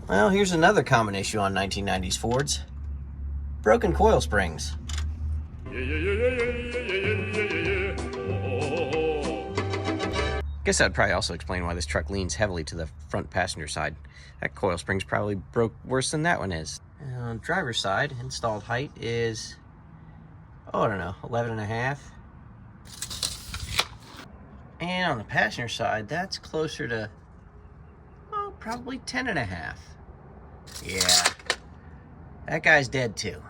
Well, here's another common issue on 1990s Fords. Broken coil springs. Guess that'd probably also explain why this truck leans heavily to the front passenger side. That coil spring's probably broke worse than that one is. On driver's side, installed height is, I don't know, 11.5. And on the passenger side, that's closer to, probably 10.5. Yeah, that guy's dead too.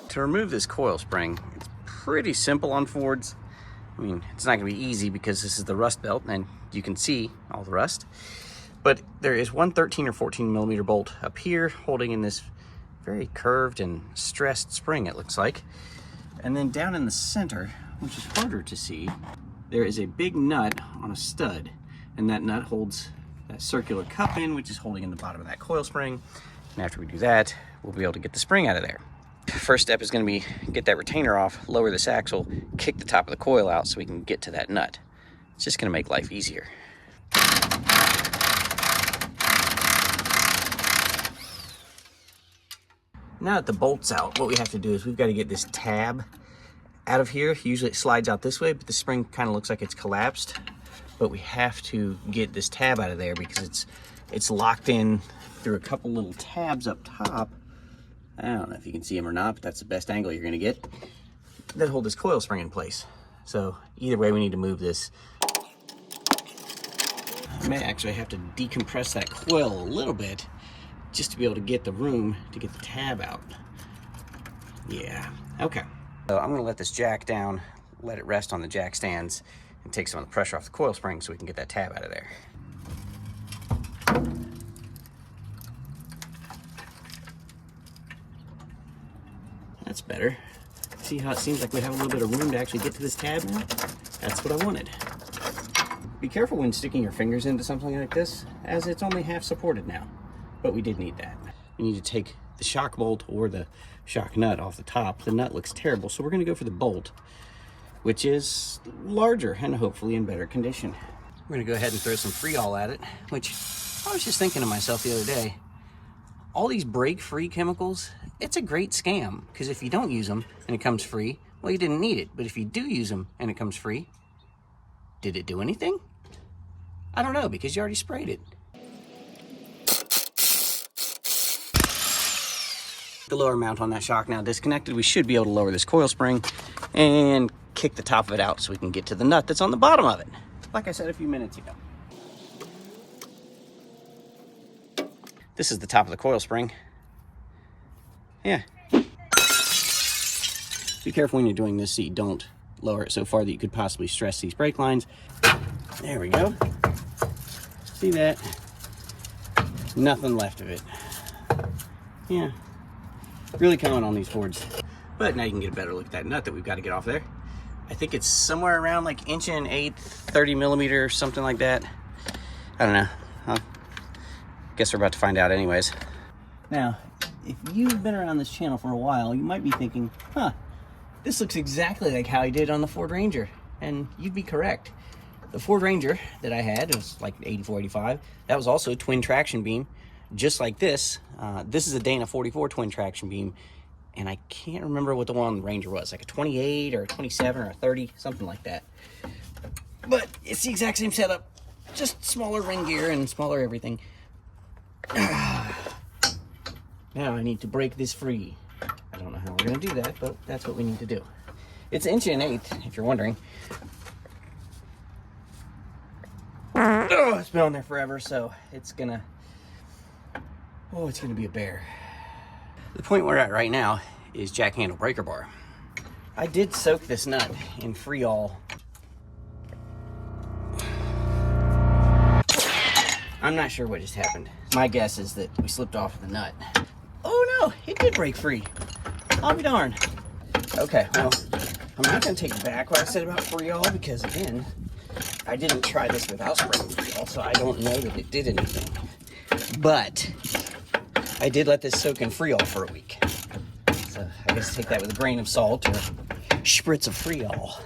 To remove this coil spring, it's pretty simple on Fords. I mean, it's not gonna be easy because this is the rust belt and you can see all the rust. But there is one 13 or 14 millimeter bolt up here holding in this very curved and stressed spring, it looks like. And then down in the center, which is harder to see, there is a big nut on a stud, and that nut holds that circular cup in, which is holding in the bottom of that coil spring. And after we do that, we'll be able to get the spring out of there. First step is going to be get that retainer off, lower this axle, kick the top of the coil out so we can get to that nut. It's just going to make life easier. Now that the bolt's out, what we have to do is we've got to get this tab out of here. Usually it slides out this way, but the spring kind of looks like it's collapsed. But we have to get this tab out of there because it's locked in through a couple little tabs up top. I don't know if you can see them or not, but that's the best angle you're going to get. That hold this coil spring in place. So either way, we need to move this. I may actually have to decompress that coil a little bit just to be able to get the room to get the tab out. Yeah, okay. So I'm gonna let this jack down, let it rest on the jack stands, and take some of the pressure off the coil spring so we can get that tab out of there. That's better. See how it seems like we have a little bit of room to actually get to this tab now? That's what I wanted. Be careful when sticking your fingers into something like this, as it's only half supported now. But we did need that. We need to take the shock bolt or the shock nut off the top. The nut looks terrible, so we're gonna go for the bolt, which is larger and hopefully in better condition. We're gonna go ahead and throw some Freol at it, which I was just thinking to myself the other day, all these break-free chemicals, it's a great scam, because if you don't use them and it comes free, well, you didn't need it. But if you do use them and it comes free, did it do anything? I don't know, because you already sprayed it. The lower mount on that shock now disconnected, we should be able to lower this coil spring and kick the top of it out so we can get to the nut that's on the bottom of it, like I said a few minutes ago. This is the top of the coil spring. Yeah. Be careful when you're doing this so you don't lower it so far that you could possibly stress these brake lines. There we go. See that? Nothing left of it. Yeah. Really common on these Fords. But now you can get a better look at that nut that we've got to get off there. I think it's somewhere around like 1 1/8, 30 millimeter, something like that. I don't know. I guess we're about to find out anyways. Now, if you've been around this channel for a while, you might be thinking, this looks exactly like how he did on the Ford Ranger. And you'd be correct. The Ford Ranger that I had, it was like 84, 85. That was also a twin traction beam, just like this. This is a Dana 44 twin traction beam, and I can't remember what the one on the Ranger was, like a 28 or a 27 or a 30, something like that. But it's the exact same setup, just smaller ring gear and smaller everything. Now I need to break this free. I don't know how we're gonna do that, but that's what we need to do. It's 1 1/8, if you're wondering. Oh, it's been on there forever, so it's gonna be a bear. The point we're at right now is jack handle breaker bar. I did soak this nut in Freol. I'm not sure what just happened. My guess is that we slipped off the nut. Oh no, it did break free. I'll be darned. Okay, well, I'm not gonna take back what I said about Freol because again, I didn't try this without spraying Freol, so I don't know that it did anything. But I did let this soak in Freol for a week. So I guess take that with a grain of salt or a spritz of Freol.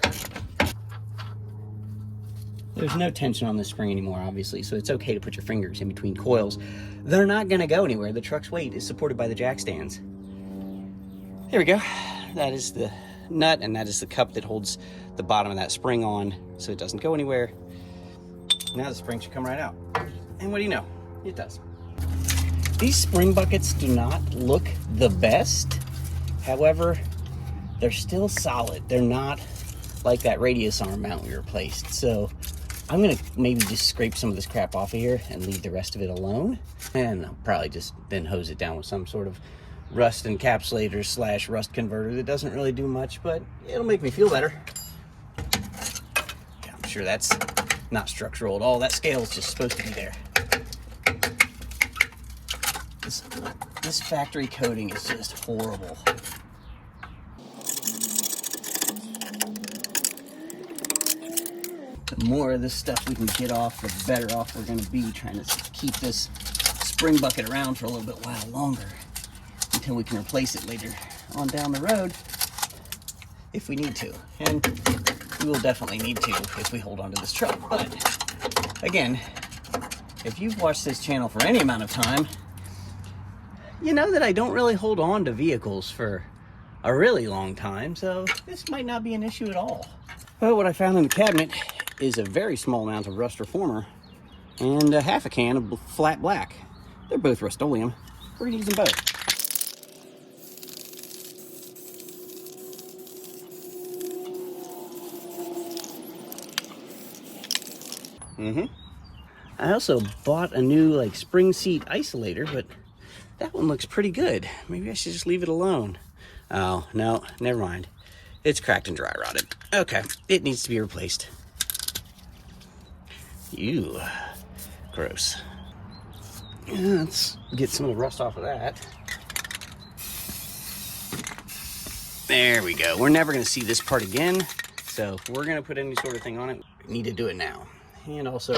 There's no tension on this spring anymore, obviously, so it's okay to put your fingers in between coils. They're not gonna go anywhere. The truck's weight is supported by the jack stands. There we go. That is the nut, and that is the cup that holds the bottom of that spring on so it doesn't go anywhere. Now the spring should come right out. And what do you know? It does. These spring buckets do not look the best. However, they're still solid. They're not like that radius arm mount we replaced. So I'm gonna maybe just scrape some of this crap off of here and leave the rest of it alone. And I'll probably just then hose it down with some sort of rust encapsulator / rust converter that doesn't really do much, but it'll make me feel better. Yeah, I'm sure that's not structural at all. That scale is just supposed to be there. This factory coating is just horrible. The more of this stuff we can get off, the better off we're going to be trying to keep this spring bucket around for a little bit while longer until we can replace it later on down the road if we need to. And we will definitely need to if we hold on to this truck. But again, if you've watched this channel for any amount of time, you know that I don't really hold on to vehicles for a really long time, so this might not be an issue at all. But what I found in the cabinet is a very small amount of rust reformer and a half a can of flat black. They're both Rust-Oleum. We're gonna use them both. I also bought a new spring seat isolator, but that one looks pretty good. Maybe I should just leave it alone. Oh, no, never mind. It's cracked and dry rotted. Okay, it needs to be replaced. Ew, gross. Yeah, let's get some of the rust off of that. There we go. We're never gonna see this part again, so if we're gonna put any sort of thing on it, we need to do it now. And also,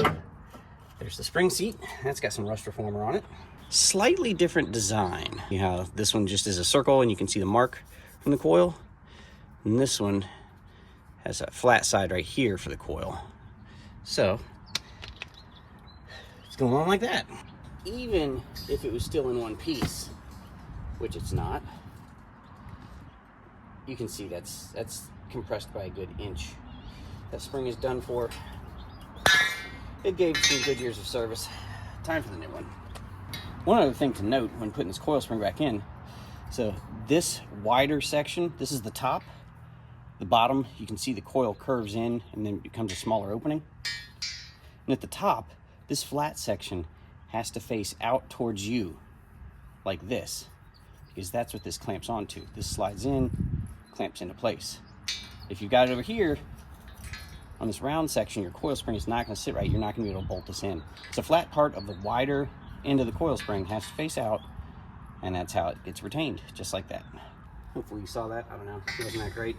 there's the spring seat. That's got some rust reformer on it. Slightly different design. You have this one just is a circle and you can see the mark from the coil. And this one has a flat side right here for the coil. So it's going on like that. Even if it was still in one piece, which it's not, you can see that's compressed by a good inch. That spring is done for. It gave some good years of service. Time for the new one. One other thing to note when putting this coil spring back in, so this wider section, this is the top. The bottom, you can see the coil curves in and then becomes a smaller opening. And at the top, this flat section has to face out towards you, like this, because that's what this clamps onto. This slides in, clamps into place. If you've got it over here, on this round section, your coil spring is not going to sit right. You're not going to be able to bolt this in. So flat part of the wider end of the coil spring has to face out, and that's how it gets retained, just like that. Hopefully you saw that. I don't know. It wasn't that great.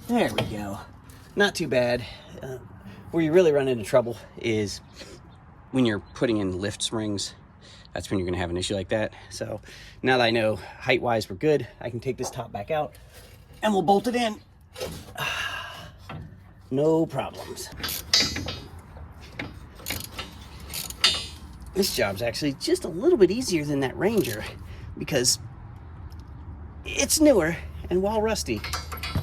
There we go. Not too bad. Where you really run into trouble is when you're putting in lift springs. That's when you're going to have an issue like that. So now that I know height-wise we're good, I can take this top back out and we'll bolt it in. No problems. This job's actually just a little bit easier than that Ranger because it's newer, and while rusty,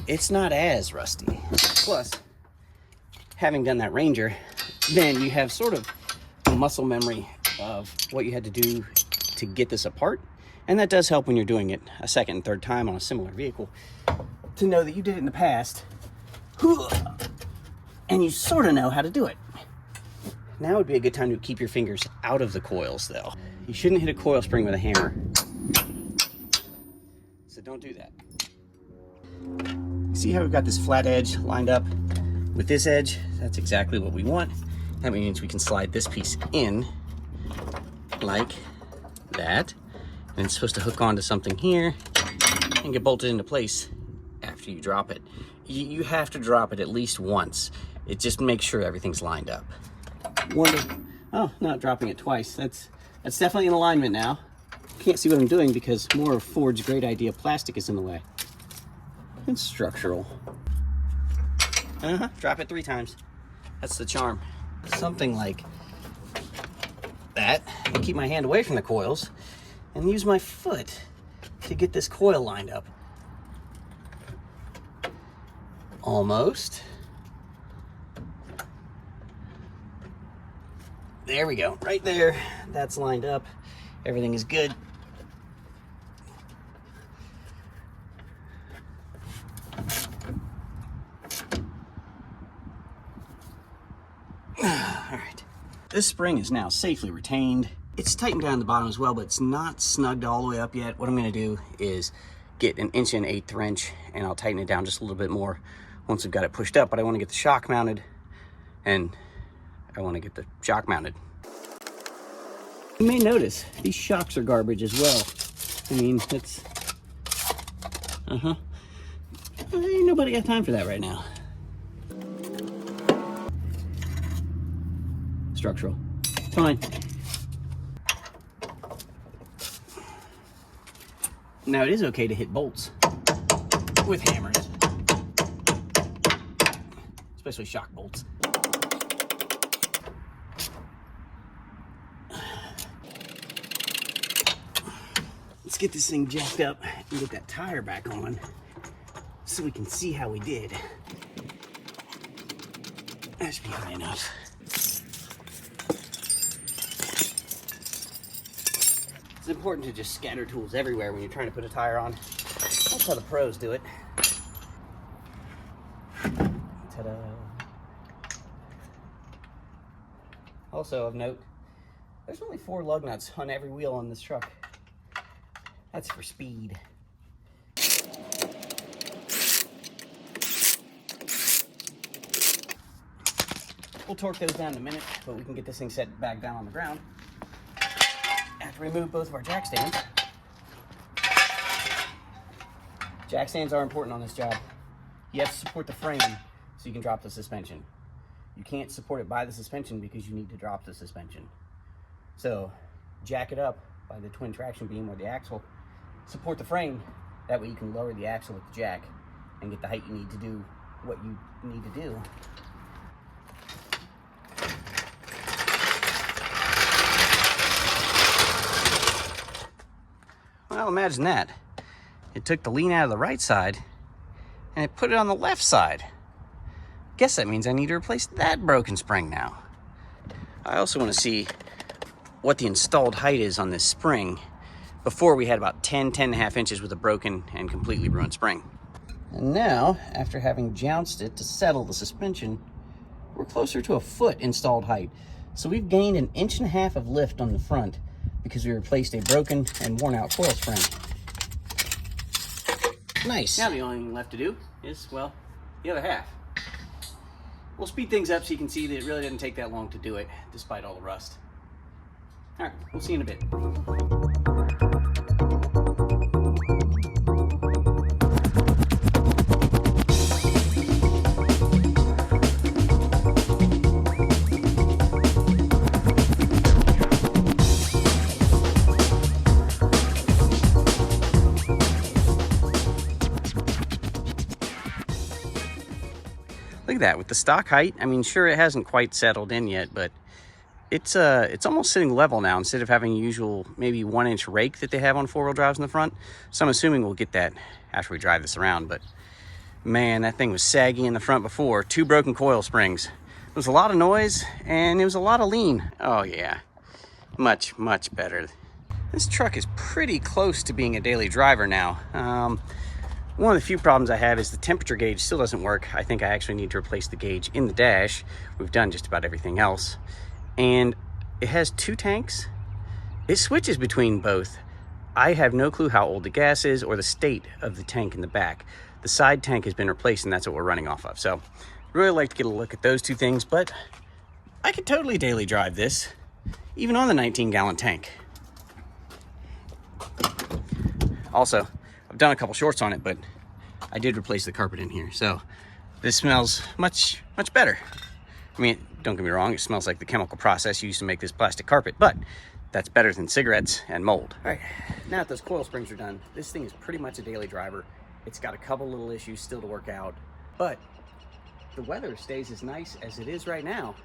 it's not as rusty. Plus, having done that Ranger, then you have sort of a muscle memory of what you had to do to get this apart, and that does help when you're doing it a second and third time on a similar vehicle, to know that you did it in the past, and you sort of know how to do it. Now would be a good time to keep your fingers out of the coils, though. You shouldn't hit a coil spring with a hammer, so don't do that. See how we've got this flat edge lined up with this edge? That's exactly what we want. That means we can slide this piece in like that, and it's supposed to hook onto something here and get bolted into place after you drop it. You have to drop it at least once. It just makes sure everything's lined up. Oh, not dropping it twice. That's definitely in alignment now. Can't see what I'm doing because more of Ford's great idea plastic is in the way. It's structural. Drop it 3 times. That's the charm. Something like that. And keep my hand away from the coils and use my foot to get this coil lined up. Almost. There we go. Right there. That's lined up. Everything is good. Alright, this spring is now safely retained. It's tightened down the bottom as well, but it's not snugged all the way up yet. What I'm going to do is get an 1/8 wrench and I'll tighten it down just a little bit more once we've got it pushed up. But I want to get the shock mounted, and I want to get the shock mounted. You may notice these shocks are garbage as well. I mean, it's... Ain't nobody got time for that right now. Structural. It's fine. Now it is okay to hit bolts with hammers, especially shock bolts. Let's get this thing jacked up and get that tire back on so we can see how we did. That should be high enough. It's important to just scatter tools everywhere when you're trying to put a tire on. That's how the pros do it. Ta-da. Also of note, there's only 4 lug nuts on every wheel on this truck. That's for speed. We'll torque those down in a minute, but we can get this thing set back down on the ground. Have to remove both of our jack stands. Jack stands are important on this job. You have to support the frame so you can drop the suspension. You can't support it by the suspension because you need to drop the suspension. So jack it up by the twin traction beam or the axle. Support the frame. That way you can lower the axle with the jack and get the height you need to do what you need to do. Well, imagine that. It took the lean out of the right side and it put it on the left side. Guess that means I need to replace that broken spring now. I also want to see what the installed height is on this spring. Before we had about 10.5 inches with a broken and completely ruined spring. And now, after having jounced it to settle the suspension, we're closer to a 1 foot installed height. So we've gained 1.5 inches of lift on the front because we replaced a broken and worn out coil spring. Nice. Now the only thing left to do is, well, the other half. We'll speed things up so you can see that it really didn't take that long to do it, despite all the rust. All right, we'll see you in a bit. Look at that, with the stock height, I mean, sure, it hasn't quite settled in yet, but it's almost sitting level now instead of having a usual maybe 1-inch rake that they have on 4-wheel drives in the front. So I'm assuming we'll get that after we drive this around, but man, that thing was saggy in the front before. 2 broken coil springs. It was a lot of noise and it was a lot of lean. Oh yeah, much, much better. This truck is pretty close to being a daily driver now. One of the few problems I have is the temperature gauge still doesn't work. I think I actually need to replace the gauge in the dash. We've done just about everything else. And it has 2 tanks. It switches between both. I have no clue how old the gas is or the state of the tank in the back. The side tank has been replaced and that's what we're running off of. So I'd really like to get a look at those 2 things, but I could totally daily drive this, even on the 19-gallon tank. Also, I've done a couple shorts on it, but I did replace the carpet in here. So this smells much, much better. I mean, don't get me wrong, it smells like the chemical process used to make this plastic carpet, but that's better than cigarettes and mold. All right, now that those coil springs are done, this thing is pretty much a daily driver. It's got a couple little issues still to work out, but the weather stays as nice as it is right now,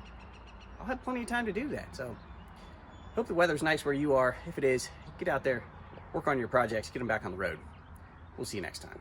I'll have plenty of time to do that. So hope the weather's nice where you are. If it is, get out there, work on your projects, get them back on the road. We'll see you next time.